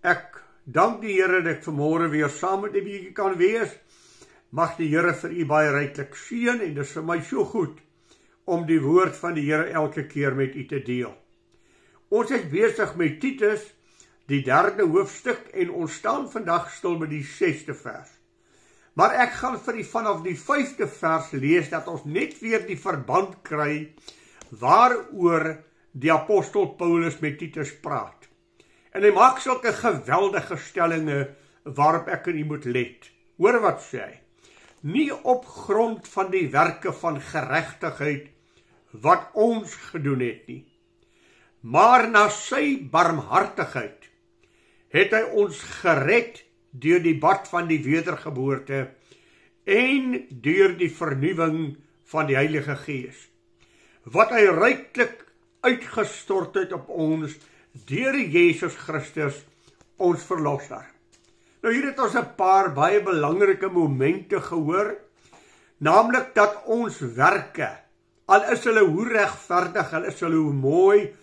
Ek dank die Here dat ek vanmôre weer saam met 'n bietjie kan wees. Mag die Here vir u baie ryklik seën en dit is vir my so goed om die woord van die Here elke keer met u te deel. Ons is besig met Titus, die 3de hoofstuk en ons staan vandag stil met die 6de vers. Maar ek gaan vir u vanaf die 5de vers lees dat ons net weer die verband kry waaroor die apostel Paulus met Titus praat. En hy maak sulke geweldige stellinge waarop ek en u moet let. Hoor wat sê hy? Nie op grond van die werke van geregtigheid wat ons gedoen het nie, maar na sy barmhartigheid het hy ons gered deur die bad van die wedergeboorte en deur die vernuwing van die Heilige Gees, wat hy ryklik uitgestort het op ons deur Jesus Christus, ons verlosser. Nou hier het ons 'n paar baie belangrike momente gehoor, naamlik dat ons werke, al is hulle hoe regverdig, al is hulle hoe mooi,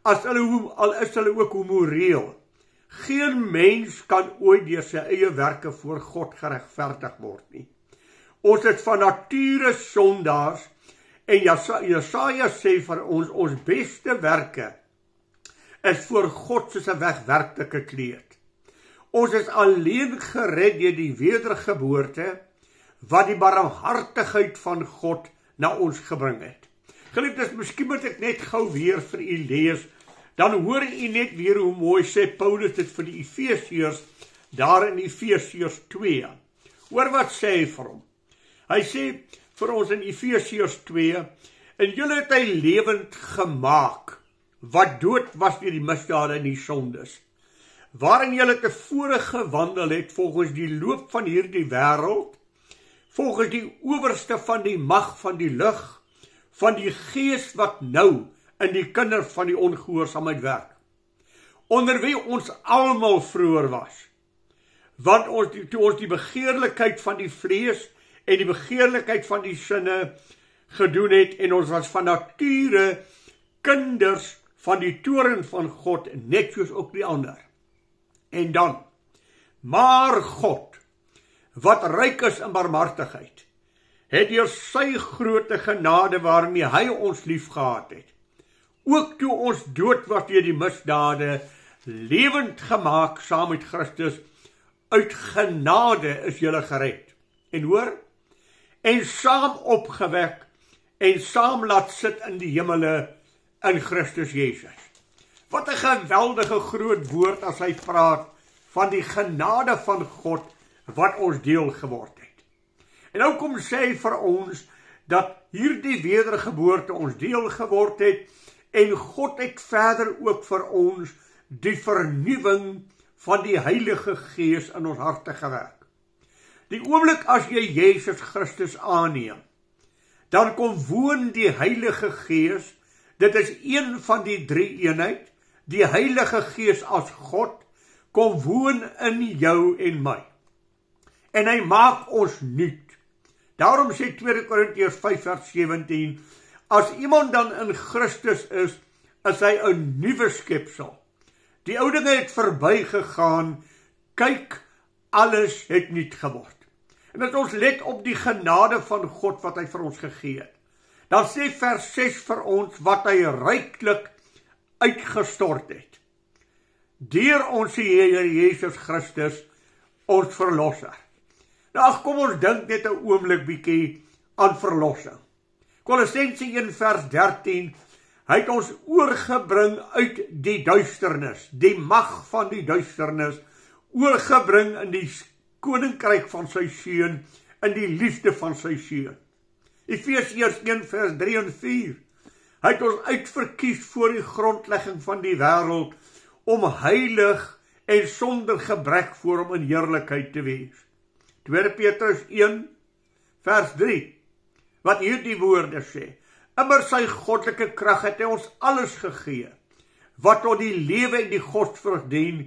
al is hulle ook hoe moreel, geen mens kan ooit deur sy eie werke voor God geregverdig word nie. Ons is van nature sondaars en Jesaja sê vir ons beste werke is voor God soos 'n wegwerklike kleed. Ons is alleen gered deur die wedergeboorte wat die barmhartigheid van God na ons gebring het. Geliefdes, miskien moet ek net gou weer vir u lees, dan hoor u net weer hoe mooi sê Paulus dit vir die Efesiërs, daar in Efesiërs 2. Hoor wat sê hy vir hom? Hy sê vir ons in Efesiërs 2, en julle het hy lewend gemaak, wat dood was deur die misdade en die sondes, waarin julle tevore gewandel het volgens die loop van hierdie wêreld, volgens die owerste van die mag van die lig, van die gees wat nou in die kinders van die ongehoorsaamheid werk, onder wie ons almal vroeër was, want toe ons die begeerlikheid van die vlees en die begeerlikheid van die sinne gedoen het, en ons was van nature kinders van die toorn van God, net soos ook die ander. En dan, maar God, wat ryk is in barmhartigheid, het deur sy groote genade waarmee hy ons liefgehad het, ook toe ons dood was deur die misdade, lewend gemaak saam met Christus, uit genade is julle gered. En hoor, en saam opgewek, en saam laat sit in die hemele, in Christus Jesus. Wat 'n geweldige groot woord as hy praat van die genade van God wat ons deel geword het. En nou kom sê hy vir ons dat hierdie wedergeboorte ons deel geword het en God het verder ook vir ons die vernuwing van die Heilige Gees in ons harte gewerk. Die oomblik as jy Jesus Christus aanneem, dan kom woon die Heilige Gees. Dit is een van die drie eenheid, die Heilige Gees as God, kom woon in jou en my. En hy maak ons nuut. Daarom sê 2 Korintiërs 5 vers 17, as iemand dan in Christus is hy 'n nuwe skepsel. Die ou dinge het verbygegaan, kyk, alles het nuut geword. En dat ons let op die genade van God wat hy vir ons gegee het. Dan sê vers 6 vir ons wat hy ryklik uitgestort het. Deur ons Here Jesus Christus, ons verlosser. Nou, kom ons dink net 'n oomblik bietjie aan verlossing. Kolossense 1 vers 13, hy het ons oorgebring uit die duisternis, die mag van die duisternis, oorgebring in die koninkryk van sy seun, in die liefde van sy seun. Efesiërs 1 vers 3 en 4, hy het ons uitverkies voor die grondlegging van die wêreld, om heilig en sonder gebrek voor hom in heerlikheid te wees. 2 Petrus 1 vers 3, wat hierdie woorde sê, immer sy goddelike krag het hy ons alles gegee, wat tot die lewe en die godsvrug dien,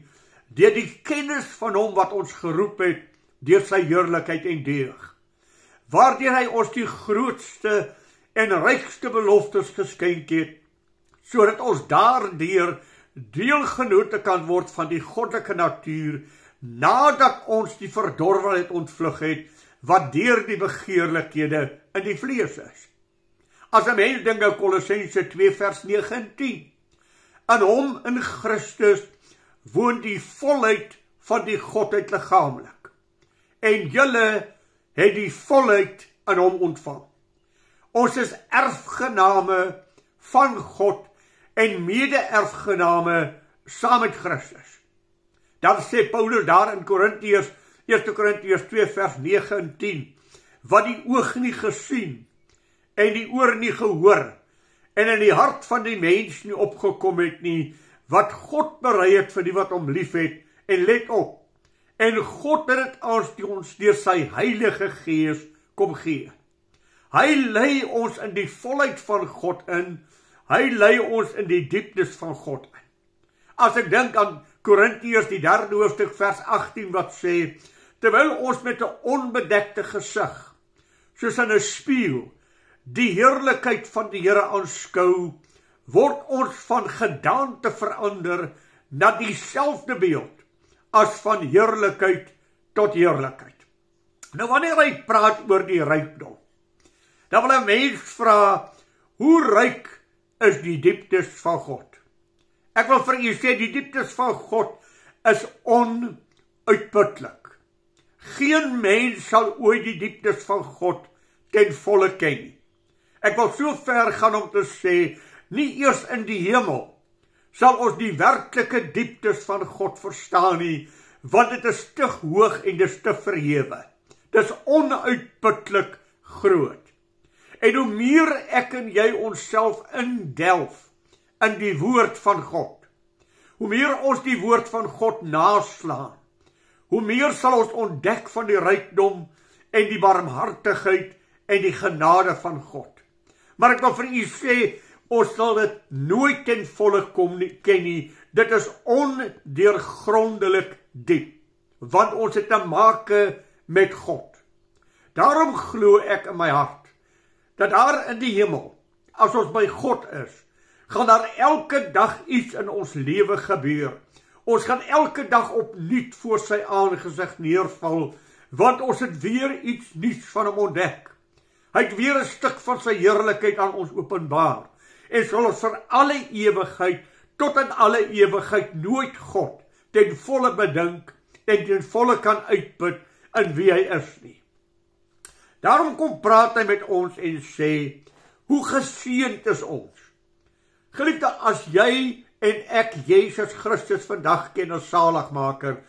deur die kennis van hom wat ons geroep het, deur sy heerlikheid en deug, waardeur hy ons die grootste en rykste beloftes geskenk het, sodat ons daardeur deelgenote kan word van die goddelike natuur, nadat ons die verdorwenheid ontvlug het, wat deur die begeerlikhede in die vlees is. As 'n mens dink aan Kolossense 2 vers 9 en 10, aan hom in Christus woon die volheid van die Godheid liggaamlik, en julle het die volheid in hom ontvang. Ons is erfgename van God en mede-erfgename saam met Christus. Dan sê Paulus daar in Korintiërs, 1 Korintiërs 2 vers 9 en 10, wat die oog nie gesien en die oor nie gehoor en in die hart van die mens nie opgekom het nie, wat God berei het vir die wat hom lief het, en let op, en God het dit ons deur sy Heilige Gees kom gee. Hy lei ons in die volheid van God in, hy lei ons in die dieptes van God in. As ek dink aan Korintiërs die 3de hoofstuk vers 18 wat sê, terwyl ons met 'n onbedekte gesig, soos in 'n spieël, die heerlikheid van die Here aanskou, word ons van gedaante verander na dieselfde beeld as van heerlikheid tot heerlikheid. Nou wanneer hy praat oor die rykdom, dan wil 'n mens vra, hoe ryk is die dieptes van God? Ek wil vir u sê, die dieptes van God is onuitputlik. Geen mens sal ooit die dieptes van God ten volle ken nie. Ek wil so ver gaan om te sê, nie eers in die hemel sal ons die werklike dieptes van God verstaan nie, want dit is te hoog en dit is te verhewe. Dit is onuitputlik groot. En hoe meer ek en jy onsself indelf in die woord van God, hoe meer ons die woord van God naslaan, hoe meer sal ons ontdek van die rykdom en die barmhartigheid en die genade van God. Maar ek wil vir u sê, ons sal dit nooit ten volle ken nie. Dit is ondeurgrondelik diep, want ons het te make met God. Daarom glo ek in my hart, dat daar in die hemel, as ons by God is, gaan daar elke dag iets in ons lewe gebeur. Ons gaan elke dag opnuut voor sy aangesig neerval, want ons het weer iets nuuts van hom ontdek. Hy het weer 'n stuk van sy heerlikheid aan ons openbaar, en sal ons vir alle ewigheid, tot in alle ewigheid, nooit God ten volle bedink, en ten volle kan uitput in wie hy is nie. Daarom kom praat hy met ons en sê, hoe geseënd is ons. Geliefde, as jy en ek Jesus Christus vandag ken as saligmaker,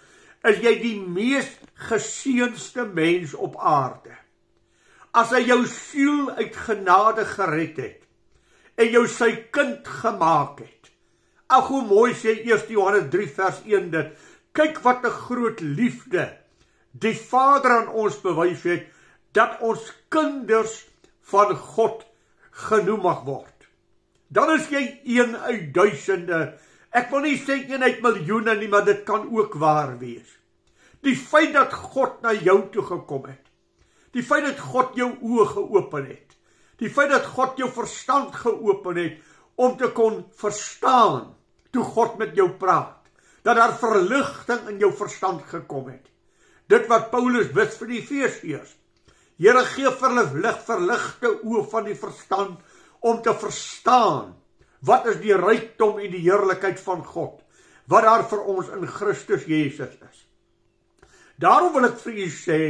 is jy die mees geseëndste mens op aarde. As hy jou siel uit genade gered het, en jou sy kind gemaak het. Ag, hoe mooi sê 1 Johannes 3 vers 1 dit, kyk wat 'n groot liefde die Vader aan ons bewys het, dat ons kinders van God genoem mag word. Dan is jy 1 uit duisende, ek wil nie sê 1 uit miljoene nie, maar dit kan ook waar wees. Die feit dat God na jou toe gekom het, die feit dat God jou oë geopen het, die feit dat God jou verstand geopen het, om te kon verstaan, toe God met jou praat, dat daar verligting in jou verstand gekom het. Dit wat Paulus bid vir die Efesiërs, Here gee verligte oë van die verstand, om te verstaan, wat is die rykdom en die heerlikheid van God, wat daar vir ons in Christus Jesus is. Daarom wil ek vir u sê,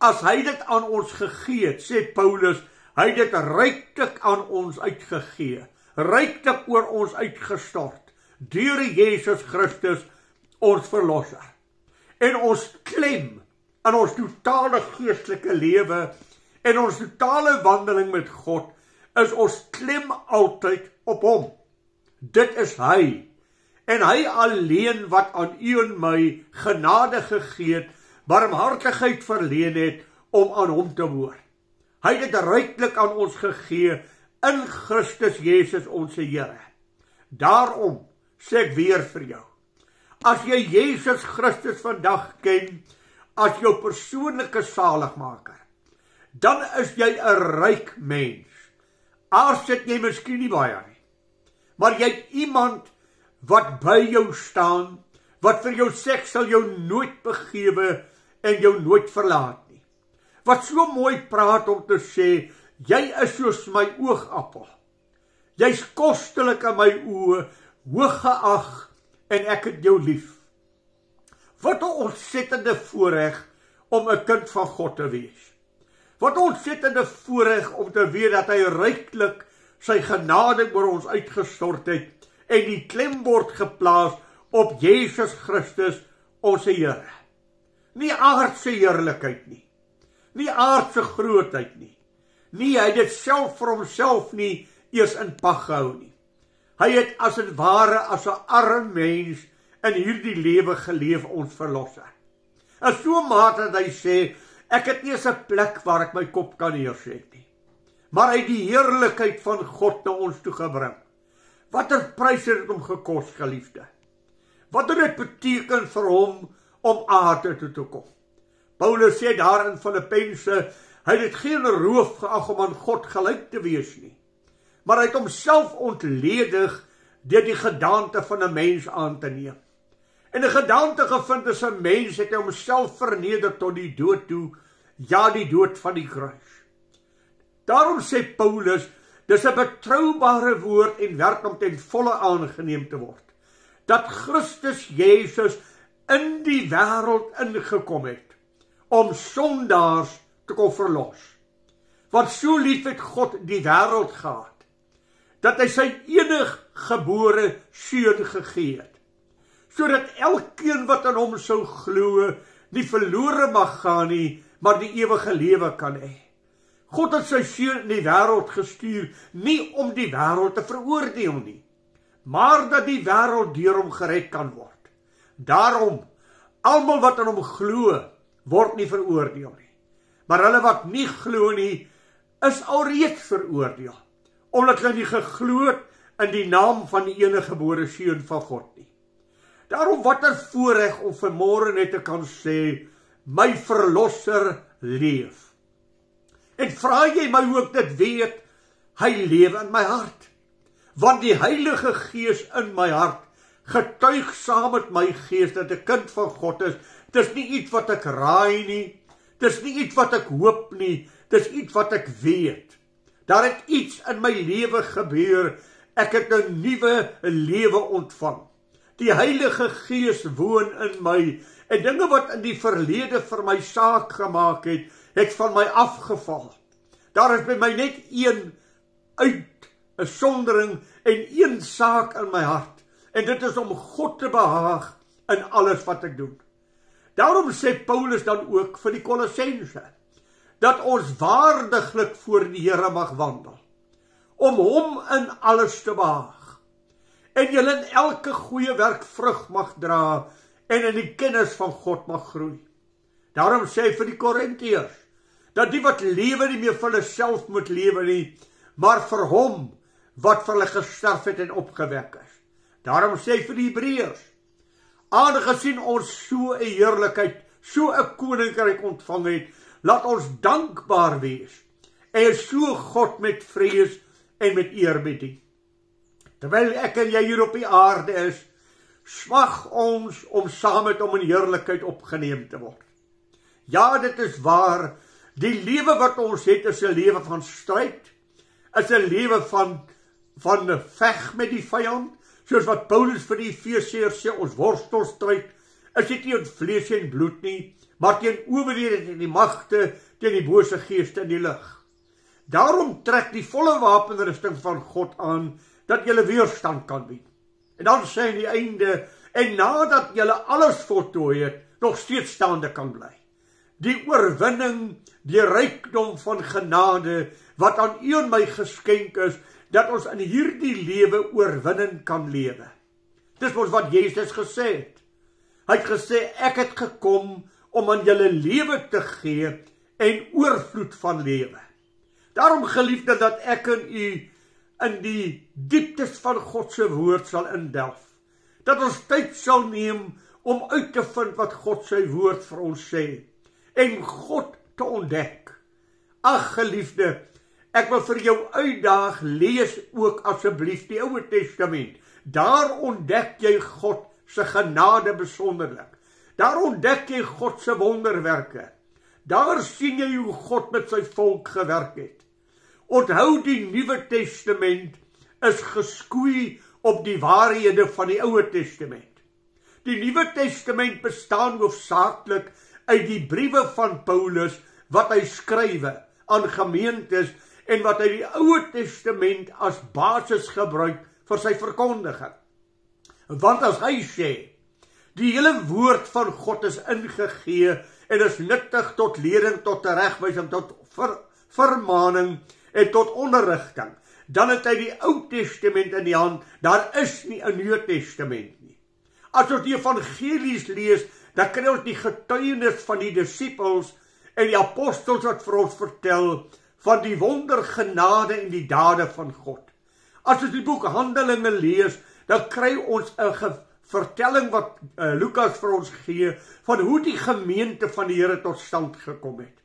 as hy dit aan ons gegee het, sê Paulus, hy het dit ryklik aan ons uitgegee, ryklik oor ons uitgestort, deur Jesus Christus, ons verlosser. En ons klem in ons totale geestelike lewe en ons totale wandeling met God, is ons klem altyd op hom. Dit is hy, en hy alleen wat aan u en my genade gegee het, barmhartigheid verleen het, om aan hom te behoort. Hy het dit ryklik aan ons gegee, in Christus Jesus ons Here. Daarom sê ek weer vir jou, as jy Jesus Christus vandag ken, as jou persoonlike saligmaker, dan is jy 'n ryk mens. Aars het jy miskien nie baie nie, maar jy het iemand wat by jou staan, wat vir jou sê, ek sal jou nooit begewe en jou nooit verlaat nie. Wat so mooi praat om te sê, jy is soos my oogappel. Jy's kostelik in my oë, hooggeag en ek het jou lief. Wat 'n ontsettende voorreg om 'n kind van God te wees. Wat 'n ontsettende voorreg om te weet dat hy ryklik sy genade oor ons uitgestort het en die klem word geplaas op Jesus Christus, ons Here. Nie aardse heerlikheid nie. Nie aardse grootheid nie. Nie, hy het dit self vir homself nie eers in pag gehou nie. Hy het as het ware as 'n arm mens in hierdie lewe geleef, ons verlosser. En so mate dat hy sê, ek het nie eens 'n plek waar ek my kop kan neerset nie. Maar hy het die heerlikheid van God na ons toe gebring. Wat 'n prys het dit hom gekos, geliefde? Wat het dit beteken vir hom om aarde toe te kom? Paulus sê daar in Filippense, hy het dit geen roof geag om aan God gelyk te wees nie. Maar hy het homself ontledig deur die gedaante van 'n mens aan te neem. En 'n gedaante gevind as 'n mens het hy homself verneder tot die dood toe, ja, die dood van die kruis. Daarom sê Paulus, dis 'n betroubare woord en werd om ten volle aangeneem te word, dat Christus Jesus in die wêreld ingekom het, om sondaars te kom verlos. Want so lief het God die wêreld gehad, dat hy sy eniggebore seun gegee het, sodat elkeen wat aan hom sou glo, nie verlore mag gaan nie, maar die ewige lewe kan hê. God het sy seun in die wêreld gestuur, nie om die wêreld te veroordeel nie, maar dat die wêreld deur hom gered kan word. Daarom, almal wat aan hom glo, word nie veroordeel nie. Maar hulle wat nie glo nie, is alreeds veroordeel, omdat hulle nie geglo het in die naam van die eniggebore seun van God nie. Daarom wat 'n voorreg om vanmôre net te kan sê, my verlosser leef. En vra jy my hoe ek dit weet, hy leef in my hart. Want die Heilige Gees in my hart getuig saam met my gees dat ek 'n kind van God is. Dis nie iets wat ek raai nie, dis nie iets wat ek hoop nie, dis iets wat ek weet. Daar het iets in my lewe gebeur, ek het 'n nuwe lewe ontvang. Die Heilige Gees woon in my, en dinge wat in die verlede vir my saak gemaak het van my afgeval. Daar is by my net een uitsondering en een saak in my hart, en dit is om God te behaag in alles wat ek doen. Daarom sê Paulus dan ook vir die Kolossense, dat ons waardiglik voor die Here mag wandel, om hom in alles te behaag, en julle in elke goeie werk vrug mag dra, en in die kennis van God mag groei. Daarom sê hy vir die Korintiërs, dat die wat lewe nie meer vir hulle self moet lewe nie, maar vir hom wat vir hulle gesterf het en opgewek is. Daarom sê hy vir die Hebreërs, aangesien ons so 'n heerlikheid, so 'n koninkryk ontvang het, laat ons dankbaar wees, en so God met vrees en met eer bedien. Terwyl ek en jy hier op die aarde is, smag ons om saam met hom in heerlikheid opgeneem te word. Ja, dit is waar, die lewe wat ons het is 'n lewe van stryd, is 'n lewe van veg met die vyand, soos wat Paulus vir die Efesiërs sê, ons worstelstryd is dit nie teen vlees en bloed nie, maar teen owerhede en die magte, teen die bose geeste in die lig. Daarom trek die volle wapenrusting van God aan, dat julle weerstand kan bied. En dan sê aan die einde, en nadat julle alles voltooi het, nog steeds staande kan bly. Die oorwinning, die rykdom van genade, wat aan u en my geskenk is, dat ons in hierdie lewe oorwinning kan lewe. Dis mos wat Jesus gesê het. Hy het gesê, ek het gekom om aan julle lewe te gee en oorvloed van lewe. Daarom geliefde dat ek en u in die dieptes van God se woord sal indelf. Dat ons tyd sal neem om uit te vind wat God sy woord vir ons sê en God te ontdek. Ag geliefde, ek wil vir jou uitdaag, lees ook asseblief die Ou Testament. Daar ontdek jy God se genade besonderlik. Daar ontdek jy God se wonderwerke. Daar sien jy hoe God met sy volk gewerk het. Onthou, die Nuwe Testament is geskoei op die waarhede van die Ou Testament. Die Nuwe Testament bestaan hoofsaaklik uit die briewe van Paulus wat hy skrywe aan gemeentes en wat hy die Ou Testament as basis gebruik vir sy verkondiging. Want as hy sê, die hele woord van God is ingegee en is nuttig tot lering, tot teregwysing, tot vermaning en tot onderrigting, dan het hy die Ou Testament in die hand. Daar is nie 'n Nuwe Testament nie. As ons die evangelies lees, dan kry ons die getuienis van die disippels en die apostels wat vir ons vertel van die wondergenade en die dade van God. As ons die boek Handelinge lees, dan kry ons 'n vertelling wat Lukas vir ons gee van hoe die gemeente van die Here tot stand gekom het.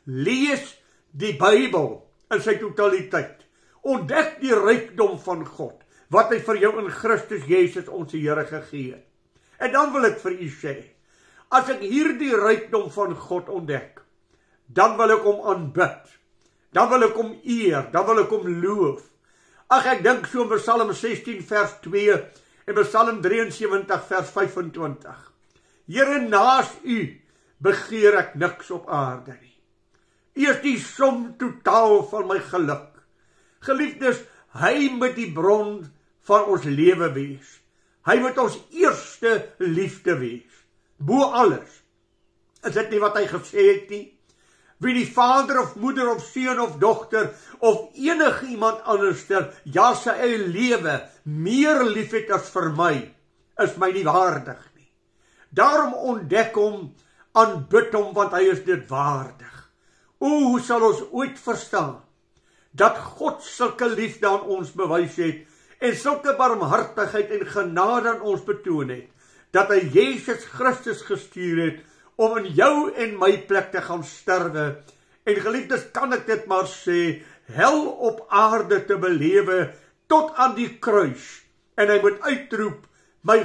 Lees die Bybel in sy totaliteit. Ontdek die rykdom van God, wat hy vir jou in Christus Jesus ons Here gegee het. En dan wil ek vir u sê, as ek hierdie rykdom van God ontdek, dan wil ek hom aanbid, dan wil ek hom eer, dan wil ek hom loof. Ag, ek dink so in Psalm 16 vers 2 en Psalm 73 vers 25. Here, naas u begeer ek niks op aarde nie. U is die som totaal van my geluk. Geliefdes, hy moet die bron van ons lewe wees. Hy moet ons eerste liefde wees. Bo alles. Is dit nie wat hy gesê het nie? Wie die vader of moeder of seun of dogter of enige iemand anderster, ja sy eie lewe, meer lief het as vir my, is my nie waardig nie. Daarom ontdek hom, aanbid hom, want hy is dit waardig. Hoe sal ons ooit verstaan dat God sulke liefde aan ons bewys het en sulke barmhartigheid en genade aan ons betoon het, dat hy Jesus Christus gestuur het om in jou en my plek te gaan sterwe. En geliefdes, kan ek dit maar sê, hel op aarde te belewe tot aan die kruis. En hy moet uitroep, my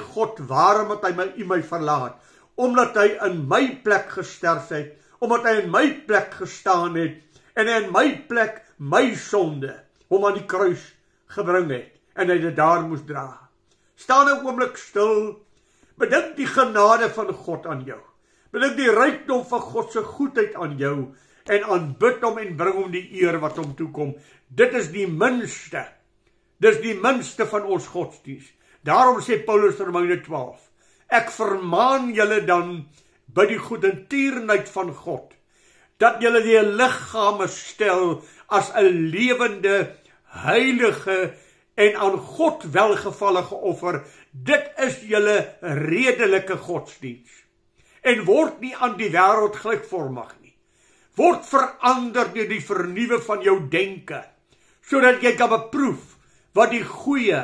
God, waarom het hy my verlaat? Omdat hy in my plek gesterf het, omdat hy in my plek gestaan het, en hy in my plek my sonde hom aan die kruis gebring het, en hy dit daar moes dra. Staan 'n oomblik stil, bedink die genade van God aan jou, bedink die rykdom van God se goedheid aan jou, en aanbid hom en bring hom die eer wat hom toekom. Dit is die minste, dis die minste van ons godsdienst. Daarom sê Paulus in Romeine 12, ek vermaan julle dan by die goedertierenheid van God, dat julle die liggame stel as 'n lewende, heilige en aan God welgevallige offer. Dit is julle redelike godsdienst. En word nie aan die wêreld gelykvormig nie. Word verander deur die vernuwe van jou denke, sodat jy kan beproef wat die goeie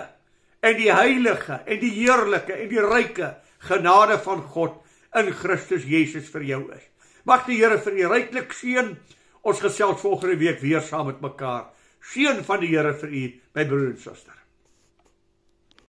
en die heilige en die heerlike en die ryke genade van God in Christus Jesus vir jou is. Mag die Here vir u ryklik seën. Ons gesels volgende week weer saam met mekaar. Seën van die Here vir u, my broer en suster.